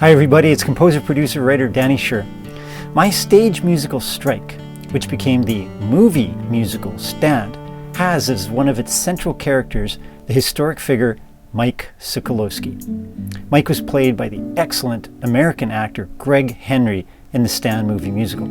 Hi everybody, it's composer, producer, writer Danny Schur. My stage musical Strike, which became the movie musical Stand, has as one of its central characters the historic figure Mike Sokolowski. Mike was played by the excellent American actor Greg Henry in the Stand movie musical.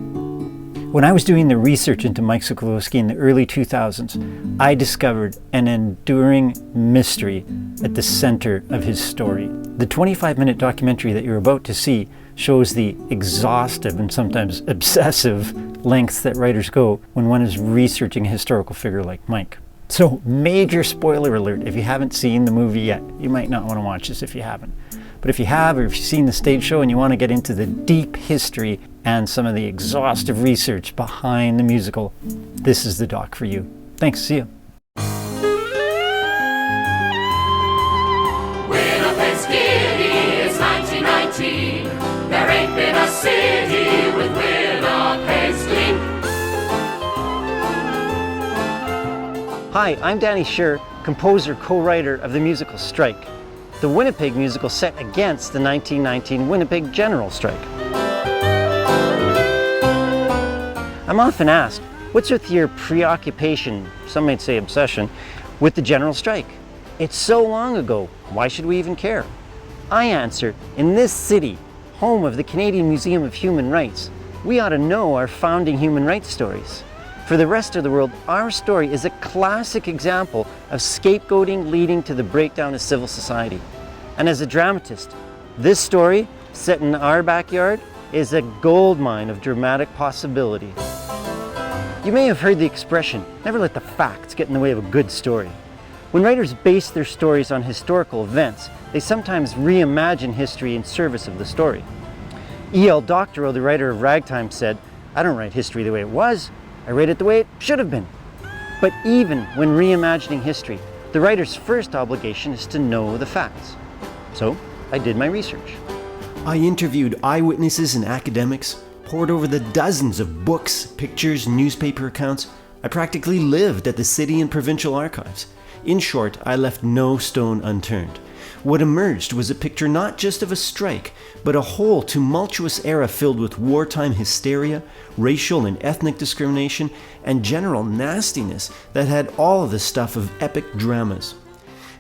When I was doing the research into Mike Sokolowski in the early 2000s, I discovered an enduring mystery at the center of his story. The 25-minute documentary that you're about to see shows the exhaustive and sometimes obsessive lengths that writers go when one is researching a historical figure like Mike. So, major spoiler alert, if you haven't seen the movie yet, you might not want to watch this if you haven't. But if you have, or if you've seen the stage show and you want to get into the deep history and some of the exhaustive research behind the musical, this is the doc for you. Thanks, see you. Winnipeg's giddy, it's 1919. There ain't been a city with Winnipeg's glee. Hi, I'm Danny Schur, composer, co-writer of the musical Strike, the Winnipeg musical set against the 1919 Winnipeg General Strike. I'm often asked, what's with your preoccupation, some might say obsession, with the General Strike? It's so long ago, why should we even care? I answer, in this city, home of the Canadian Museum of Human Rights, we ought to know our founding human rights stories. For the rest of the world, our story is a classic example of scapegoating leading to the breakdown of civil society. And as a dramatist, this story, set in our backyard, is a goldmine of dramatic possibility. You may have heard the expression, never let the facts get in the way of a good story. When writers base their stories on historical events, they sometimes reimagine history in service of the story. E.L. Doctorow, the writer of Ragtime, said, "I don't write history the way it was, I write it the way it should have been." But even when reimagining history, the writer's first obligation is to know the facts. So I did my research. I interviewed eyewitnesses and academics, pored over the dozens of books, pictures, newspaper accounts. I practically lived at the city and provincial archives. In short, I left no stone unturned. What emerged was a picture not just of a strike, but a whole tumultuous era filled with wartime hysteria, racial and ethnic discrimination, and general nastiness that had all of the stuff of epic dramas.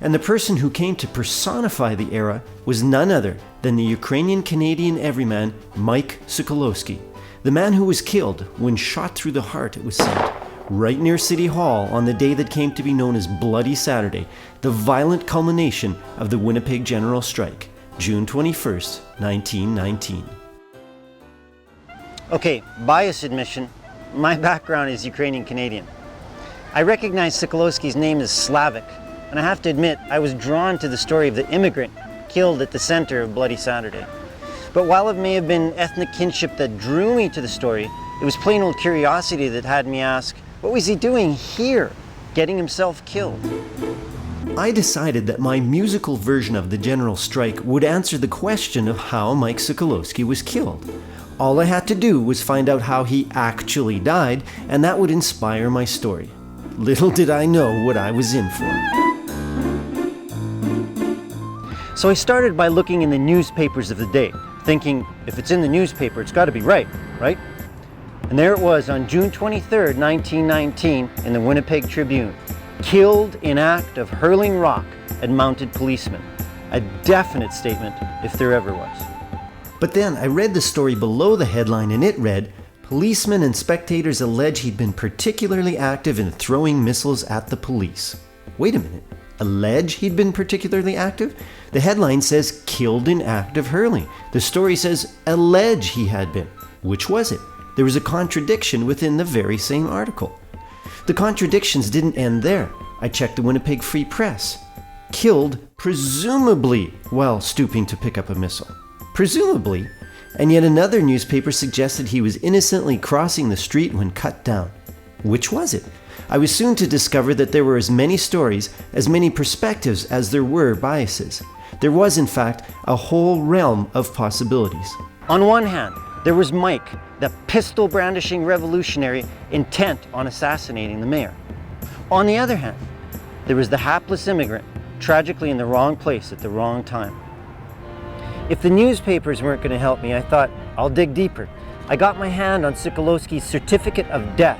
And the person who came to personify the era was none other than the Ukrainian-Canadian everyman Mike Sokolowski, the man who was killed when shot through the heart, it was said, right near City Hall on the day that came to be known as Bloody Saturday, the violent culmination of the Winnipeg General Strike, June 21st, 1919. Okay, bias admission, my background is Ukrainian-Canadian. I recognize Sokolowski's name as Slavic, and I have to admit I was drawn to the story of the immigrant killed at the center of Bloody Saturday. But while it may have been ethnic kinship that drew me to the story, it was plain old curiosity that had me ask, what was he doing here, getting himself killed? I decided that my musical version of the General Strike would answer the question of how Mike Sokolowski was killed. All I had to do was find out how he actually died, and that would inspire my story. Little did I know what I was in for. So I started by looking in the newspapers of the day, thinking, if it's in the newspaper, it's got to be right? And there it was on June 23rd, 1919, in the Winnipeg Tribune. Killed in act of hurling rock at mounted policemen. A definite statement, if there ever was. But then I read the story below the headline, and it read, "Policemen and spectators allege he'd been particularly active in throwing missiles at the police." Wait a minute. Allege he'd been particularly active? The headline says killed in act of hurling. The story says allege he had been. Which was it? There was a contradiction within the very same article. The contradictions didn't end there. I checked the Winnipeg Free Press. Killed, presumably, while stooping to pick up a missile. Presumably. And yet another newspaper suggested he was innocently crossing the street when cut down. Which was it? I was soon to discover that there were as many stories, as many perspectives as there were biases. There was, in fact, a whole realm of possibilities. On one hand, there was Mike, the pistol-brandishing revolutionary intent on assassinating the mayor. On the other hand, there was the hapless immigrant, tragically in the wrong place at the wrong time. If the newspapers weren't going to help me, I thought, I'll dig deeper. I got my hand on Sokolowski's certificate of death.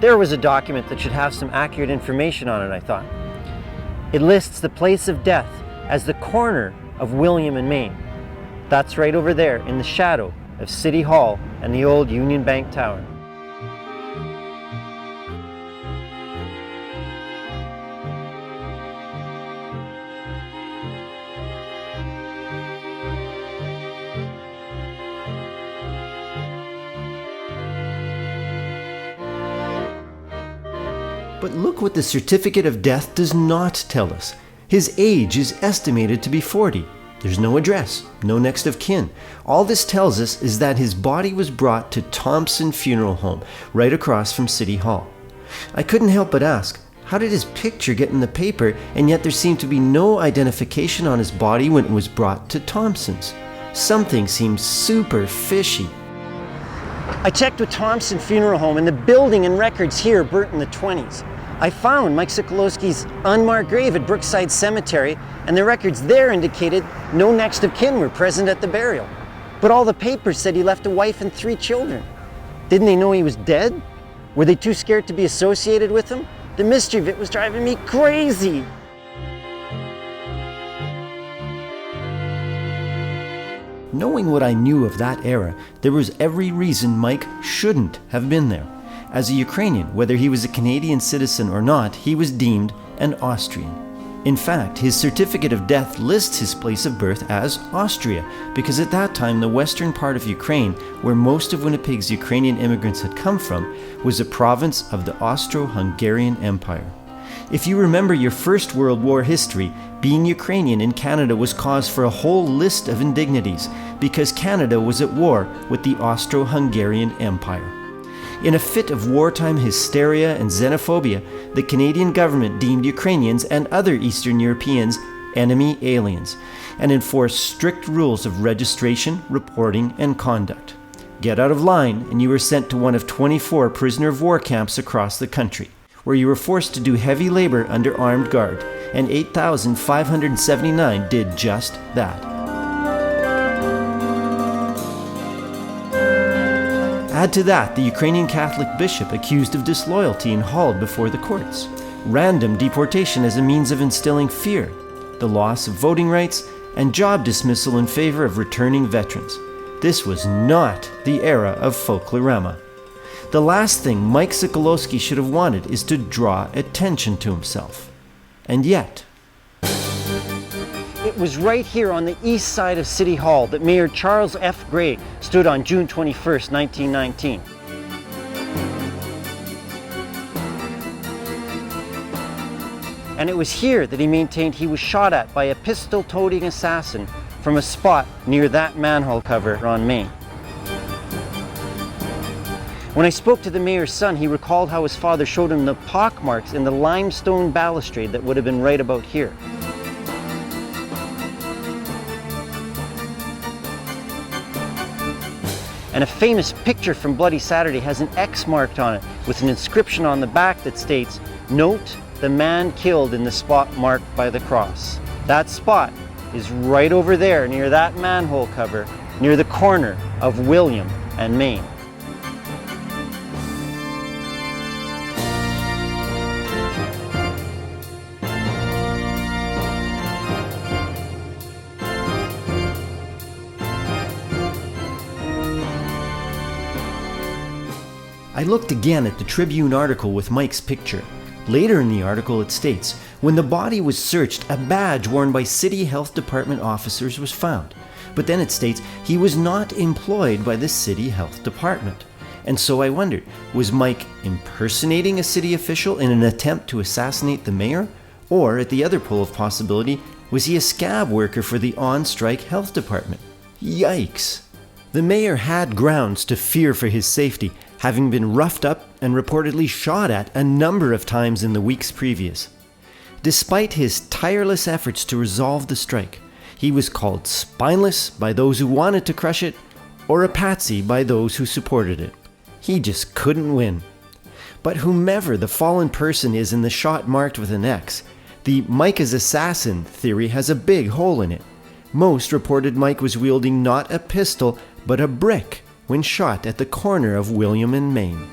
There was a document that should have some accurate information on it, I thought. It lists the place of death as the corner of William and Main. That's right over there in the shadow of City Hall and the old Union Bank Tower. But look what the certificate of death does not tell us. His age is estimated to be 40. There's no address, no next of kin. All this tells us is that his body was brought to Thompson Funeral Home, right across from City Hall. I couldn't help but ask, how did his picture get in the paper, and yet there seemed to be no identification on his body when it was brought to Thompson's? Something seems super fishy. I checked with Thompson Funeral Home, and the building and records here burnt in the 20s. I found Mike Sokolowski's unmarked grave at Brookside Cemetery, and the records there indicated no next of kin were present at the burial. But all the papers said he left a wife and 3 children. Didn't they know he was dead? Were they too scared to be associated with him? The mystery of it was driving me crazy. Knowing what I knew of that era, there was every reason Mike shouldn't have been there. As a Ukrainian, whether he was a Canadian citizen or not, he was deemed an Austrian. In fact, his certificate of death lists his place of birth as Austria, because at that time the western part of Ukraine, where most of Winnipeg's Ukrainian immigrants had come from, was a province of the Austro-Hungarian Empire. If you remember your First World War history, being Ukrainian in Canada was cause for a whole list of indignities, because Canada was at war with the Austro-Hungarian Empire. In a fit of wartime hysteria and xenophobia, the Canadian government deemed Ukrainians and other Eastern Europeans enemy aliens, and enforced strict rules of registration, reporting, and conduct. Get out of line, and you were sent to one of 24 prisoner of war camps across the country, where you were forced to do heavy labor under armed guard, and 8,579 did just that. Add to that the Ukrainian Catholic bishop accused of disloyalty and hauled before the courts, random deportation as a means of instilling fear, the loss of voting rights, and job dismissal in favor of returning veterans. This was not the era of folklorama. The last thing Mike Sokolowski should have wanted is to draw attention to himself. And yet, It was right here on the east side of City Hall that Mayor Charles F. Gray stood on June 21st, 1919. And it was here that he maintained he was shot at by a pistol-toting assassin from a spot near that manhole cover on Main. When I spoke to the mayor's son, he recalled how his father showed him the pockmarks in the limestone balustrade that would have been right about here. And a famous picture from Bloody Saturday has an X marked on it with an inscription on the back that states, "Note the man killed in the spot marked by the cross." That spot is right over there near that manhole cover, near the corner of William and Main. I looked again at the Tribune article with Mike's picture. Later in the article it states, when the body was searched, a badge worn by City Health Department officers was found. But then it states he was not employed by the City Health Department. And so I wondered, was Mike impersonating a city official in an attempt to assassinate the mayor? Or, at the other pole of possibility, was he a scab worker for the on-strike health department? Yikes! The mayor had grounds to fear for his safety, having been roughed up and reportedly shot at a number of times in the weeks previous. Despite his tireless efforts to resolve the strike, he was called spineless by those who wanted to crush it, or a patsy by those who supported it. He just couldn't win. But whomever the fallen person is in the shot marked with an X, the Mike is assassin theory has a big hole in it. Most reported Mike was wielding not a pistol, but a brick when shot at the corner of William and Main.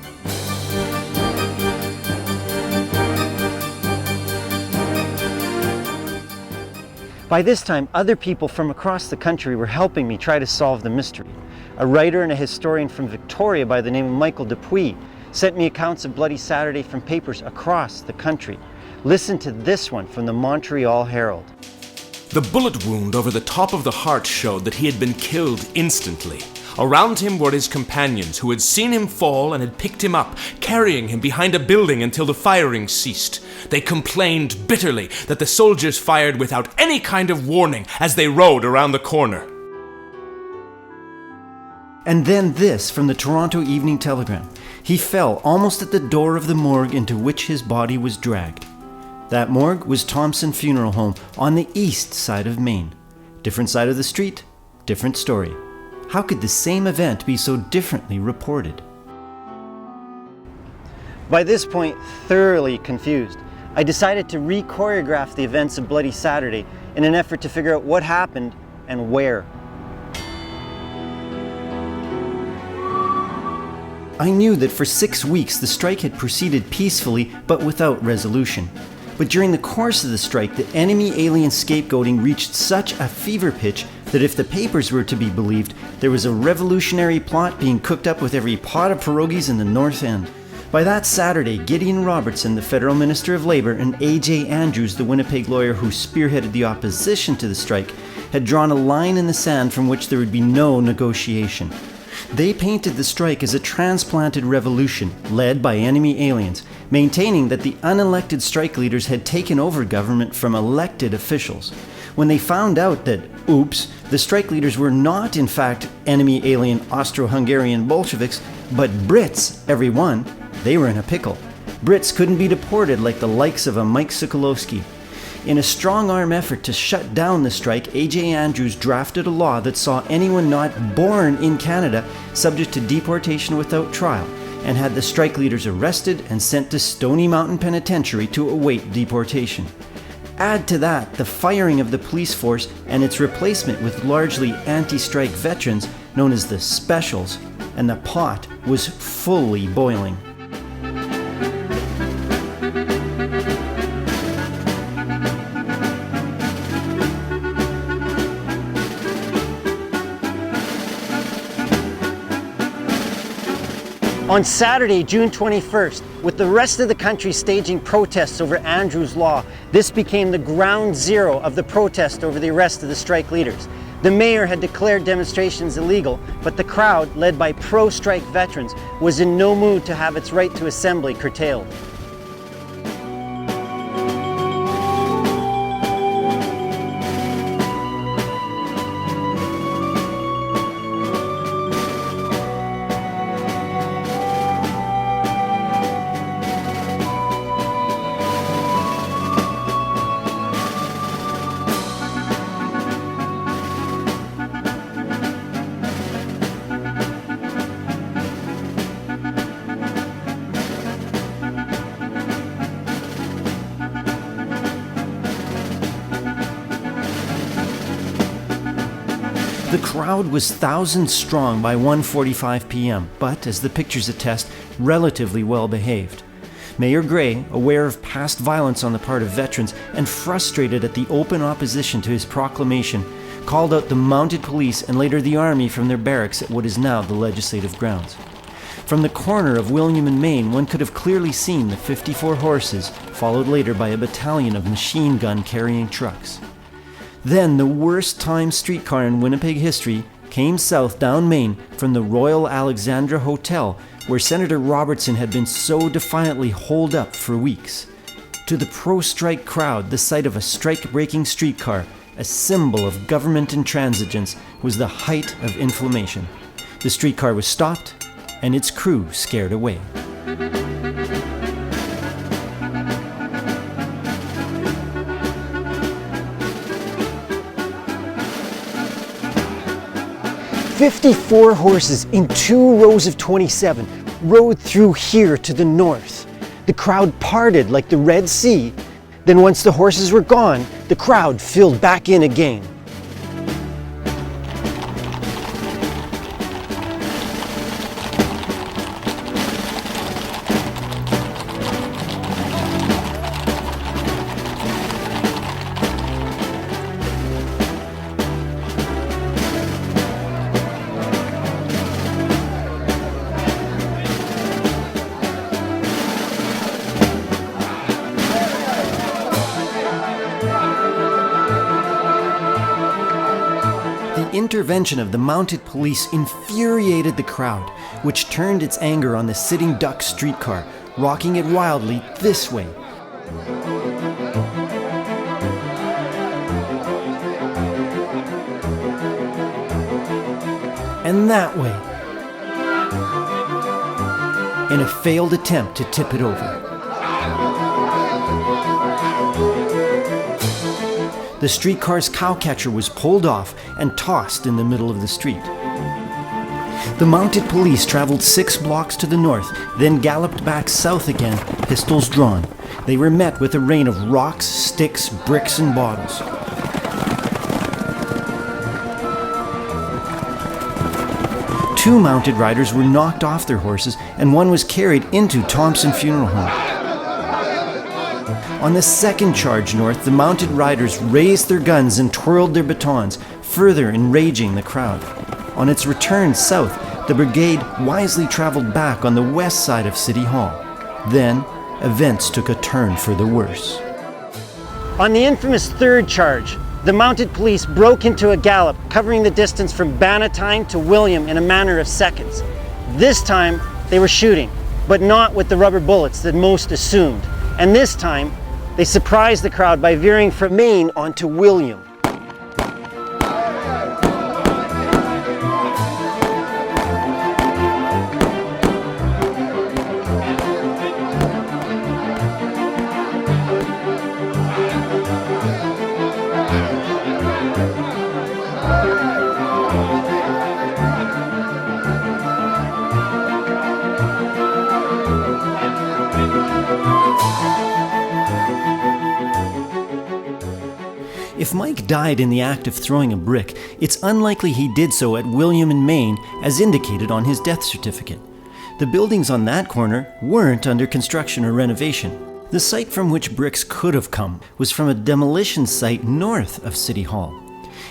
By this time, other people from across the country were helping me try to solve the mystery. A writer and a historian from Victoria by the name of Michael Dupuis sent me accounts of Bloody Saturday from papers across the country. Listen to this one from the Montreal Herald. The bullet wound over the top of the heart showed that he had been killed instantly. Around him were his companions, who had seen him fall and had picked him up, carrying him behind a building until the firing ceased. They complained bitterly that the soldiers fired without any kind of warning as they rode around the corner. And then this from the Toronto Evening Telegram. He fell almost at the door of the morgue into which his body was dragged. That morgue was Thompson Funeral Home on the east side of Maine. Different side of the street, different story. How could the same event be so differently reported? By this point, thoroughly confused, I decided to re-choreograph the events of Bloody Saturday in an effort to figure out what happened and where. I knew that for 6 weeks the strike had proceeded peacefully but without resolution. But during the course of the strike, the enemy alien scapegoating reached such a fever pitch that if the papers were to be believed, there was a revolutionary plot being cooked up with every pot of pierogies in the North End. By that Saturday, Gideon Robertson, the Federal Minister of Labour, and A.J. Andrews, the Winnipeg lawyer who spearheaded the opposition to the strike, had drawn a line in the sand from which there would be no negotiation. They painted the strike as a transplanted revolution led by enemy aliens, maintaining that the unelected strike leaders had taken over government from elected officials. When they found out that, oops, the strike leaders were not in fact enemy alien Austro-Hungarian Bolsheviks, but Brits, every one, they were in a pickle. Brits couldn't be deported like the likes of a Mike Sokolowski. In a strong-arm effort to shut down the strike, A.J. Andrews drafted a law that saw anyone not born in Canada subject to deportation without trial, and had the strike leaders arrested and sent to Stony Mountain Penitentiary to await deportation. Add to that the firing of the police force and its replacement with largely anti-strike veterans known as the Specials, and the pot was fully boiling. On Saturday, June 21st, with the rest of the country staging protests over Andrews' law, this became the ground zero of the protest over the arrest of the strike leaders. The mayor had declared demonstrations illegal, but the crowd, led by pro-strike veterans, was in no mood to have its right to assembly curtailed. The crowd was thousands strong by 1:45 p.m., but, as the pictures attest, relatively well behaved. Mayor Gray, aware of past violence on the part of veterans and frustrated at the open opposition to his proclamation, called out the mounted police and later the army from their barracks at what is now the legislative grounds. From the corner of William and Main, one could have clearly seen the 54 horses, followed later by a battalion of machine gun carrying trucks. Then the worst timed streetcar in Winnipeg history came south down Main from the Royal Alexandra Hotel, where Senator Robertson had been so defiantly holed up for weeks. To the pro-strike crowd, the sight of a strike-breaking streetcar, a symbol of government intransigence, was the height of inflammation. The streetcar was stopped, and its crew scared away. "54 horses in 2 rows of 27 rode through here to the north. The crowd parted like the Red Sea. Then once the horses were gone, the crowd filled back in again." intervention of the mounted police infuriated the crowd, which turned its anger on the sitting duck streetcar, rocking it wildly this way. And that way, in a failed attempt to tip it over. The streetcar's cowcatcher was pulled off and tossed in the middle of the street. The mounted police traveled 6 blocks to the north, then galloped back south again, pistols drawn. They were met with a rain of rocks, sticks, bricks, and bottles. Two mounted riders were knocked off their horses, and one was carried into Thompson Funeral Home. On the second charge north, the mounted riders raised their guns and twirled their batons, further enraging the crowd. On its return south, the brigade wisely traveled back on the west side of City Hall. Then, events took a turn for the worse. On the infamous third charge, the mounted police broke into a gallop, covering the distance from Bannatyne to William in a matter of seconds. This time, they were shooting, but not with the rubber bullets that most assumed. And this time, they surprised the crowd by veering from Main onto William. If Mike died in the act of throwing a brick, it's unlikely he did so at William and Main, as indicated on his death certificate. The buildings on that corner weren't under construction or renovation. The site from which bricks could have come was from a demolition site north of City Hall.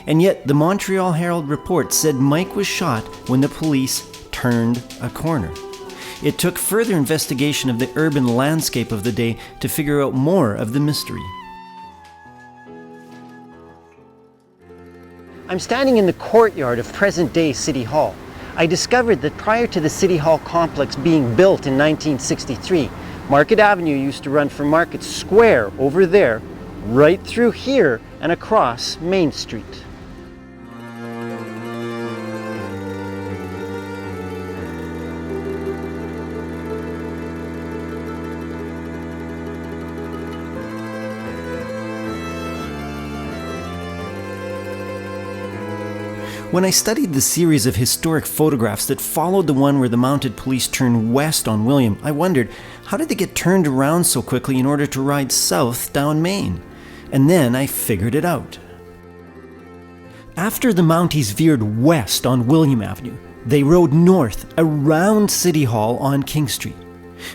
And yet, the Montreal Herald report said Mike was shot when the police turned a corner. It took further investigation of the urban landscape of the day to figure out more of the mystery. I'm standing in the courtyard of present-day City Hall. I discovered that prior to the City Hall complex being built in 1963, Market Avenue used to run from Market Square over there, right through here and across Main Street. When I studied the series of historic photographs that followed the one where the mounted police turned west on William, I wondered, how did they get turned around so quickly in order to ride south down Main? And then I figured it out. After the Mounties veered west on William Avenue, they rode north around City Hall on King Street.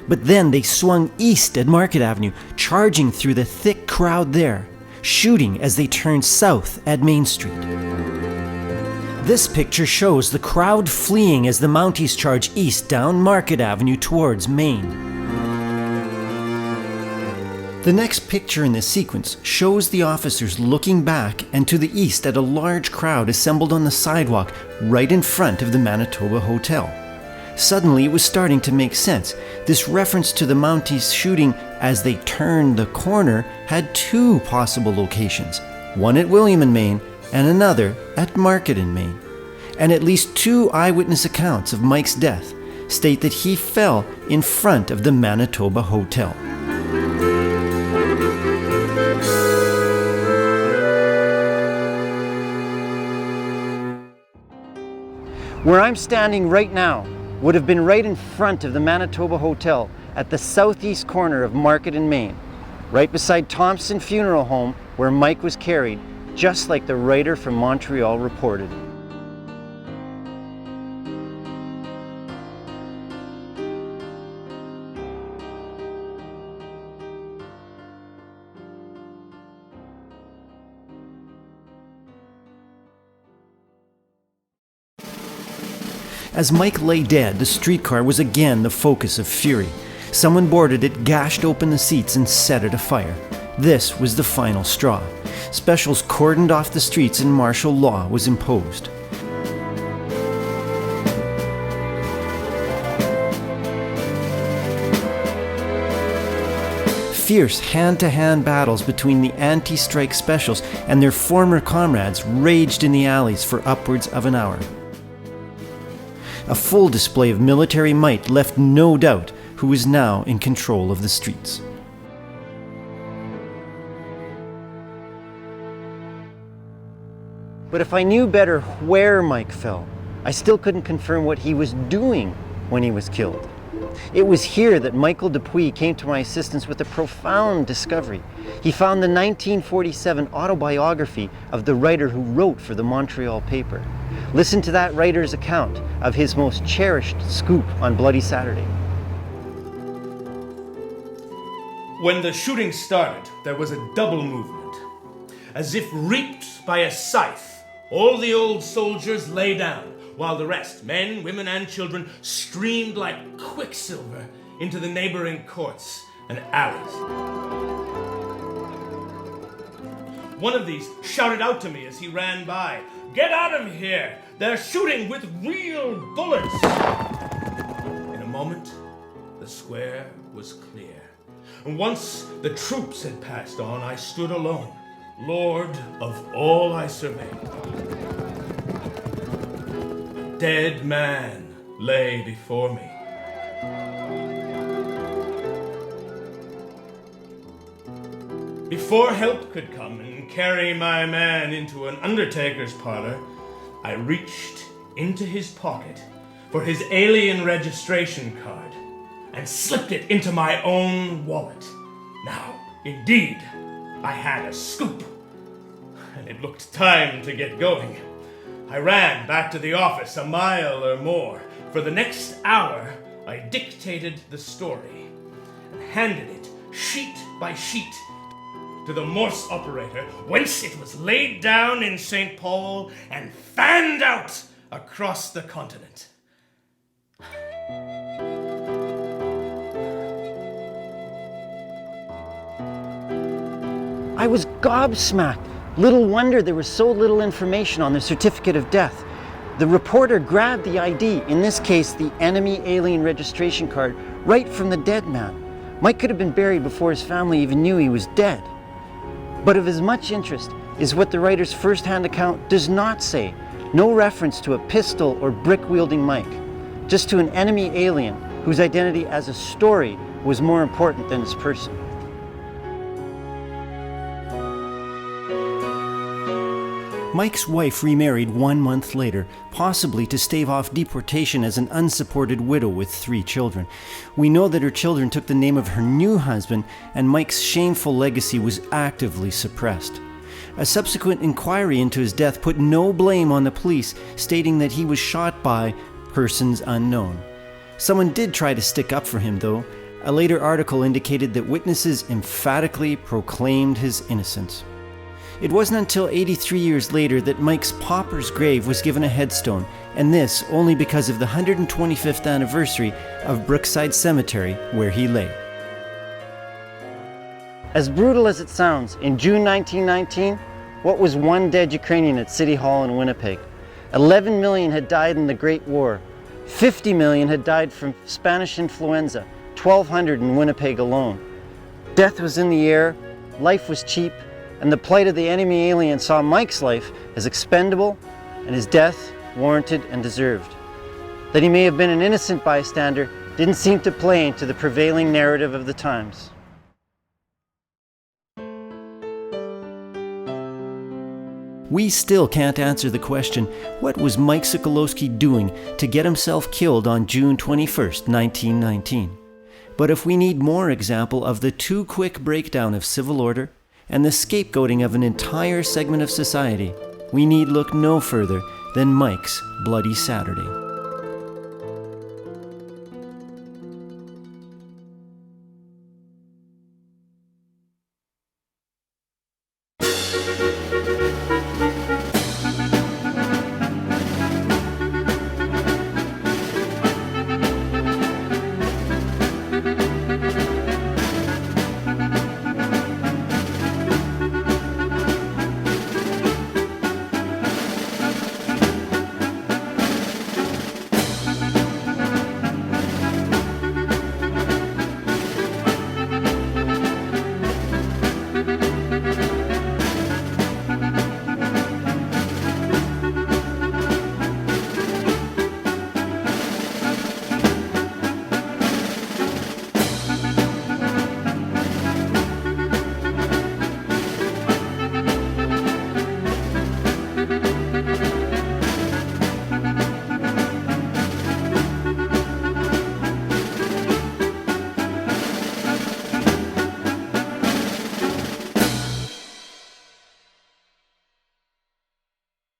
But then they swung east at Market Avenue, charging through the thick crowd there, shooting as they turned south at Main Street. This picture shows the crowd fleeing as the Mounties charge east down Market Avenue towards Main. The next picture in this sequence shows the officers looking back and to the east at a large crowd assembled on the sidewalk right in front of the Manitoba Hotel. Suddenly it was starting to make sense. This reference to the Mounties shooting as they turned the corner had 2 possible locations, one at William and Main and another at Market and Main. And at least 2 eyewitness accounts of Mike's death state that he fell in front of the Manitoba Hotel. Where I'm standing right now would have been right in front of the Manitoba Hotel at the southeast corner of Market and Main, right beside Thompson Funeral Home where Mike was carried, just like the writer from Montreal reported. As Mike lay dead, the streetcar was again the focus of fury. Someone boarded it, gashed open the seats, and set it afire. This was the final straw. Specials cordoned off the streets and martial law was imposed. Fierce hand-to-hand battles between the anti-strike specials and their former comrades raged in the alleys for upwards of an hour. A full display of military might left no doubt who was now in control of the streets. But if I knew better where Mike fell, I still couldn't confirm what he was doing when he was killed. It was here that Michael Dupuy came to my assistance with a profound discovery. He found the 1947 autobiography of the writer who wrote for the Montreal paper. Listen to that writer's account of his most cherished scoop on Bloody Saturday. When the shooting started, there was a double movement. As if reaped by a scythe, all the old soldiers lay down, while the rest, men, women, and children, streamed like quicksilver into the neighboring courts and alleys. One of these shouted out to me as he ran by, "Get out of here! They're shooting with real bullets!" In a moment, the square was clear. And once the troops had passed on, I stood alone, lord of all I surveyed. A dead man lay before me. Before help could come and carry my man into an undertaker's parlor, I reached into his pocket for his alien registration card and slipped it into my own wallet. Now, indeed, I had a scoop, and it looked time to get going. I ran back to the office a mile or more. For the next hour, I dictated the story and handed it sheet by sheet to the Morse operator, whence it was laid down in St. Paul and fanned out across the continent. I was gobsmacked. Little wonder there was so little information on the certificate of death. The reporter grabbed the ID, in this case the enemy alien registration card, right from the dead man. Mike could have been buried before his family even knew he was dead. But of as much interest is what the writer's first-hand account does not say. No reference to a pistol or brick-wielding Mike, just to an enemy alien whose identity as a story was more important than his person. Mike's wife remarried 1 month later, possibly to stave off deportation as an unsupported widow with 3 children. We know that her children took the name of her new husband, and Mike's shameful legacy was actively suppressed. A subsequent inquiry into his death put no blame on the police, stating that he was shot by persons unknown. Someone did try to stick up for him, though. A later article indicated that witnesses emphatically proclaimed his innocence. It wasn't until 83 years later that Mike's pauper's grave was given a headstone, and this only because of the 125th anniversary of Brookside Cemetery, where he lay. As brutal as it sounds, in June 1919, what was one dead Ukrainian at City Hall in Winnipeg? 11 million had died in the Great War. 50 million had died from Spanish influenza, 1,200 in Winnipeg alone. Death was in the air, life was cheap, and the plight of the enemy alien saw Mike's life as expendable and his death warranted and deserved. That he may have been an innocent bystander didn't seem to play into the prevailing narrative of the times. We still can't answer the question, what was Mike Sokolowski doing to get himself killed on June 21st, 1919? But if we need more example of the too quick breakdown of civil order and the scapegoating of an entire segment of society, we need look no further than Mike's Bloody Saturday.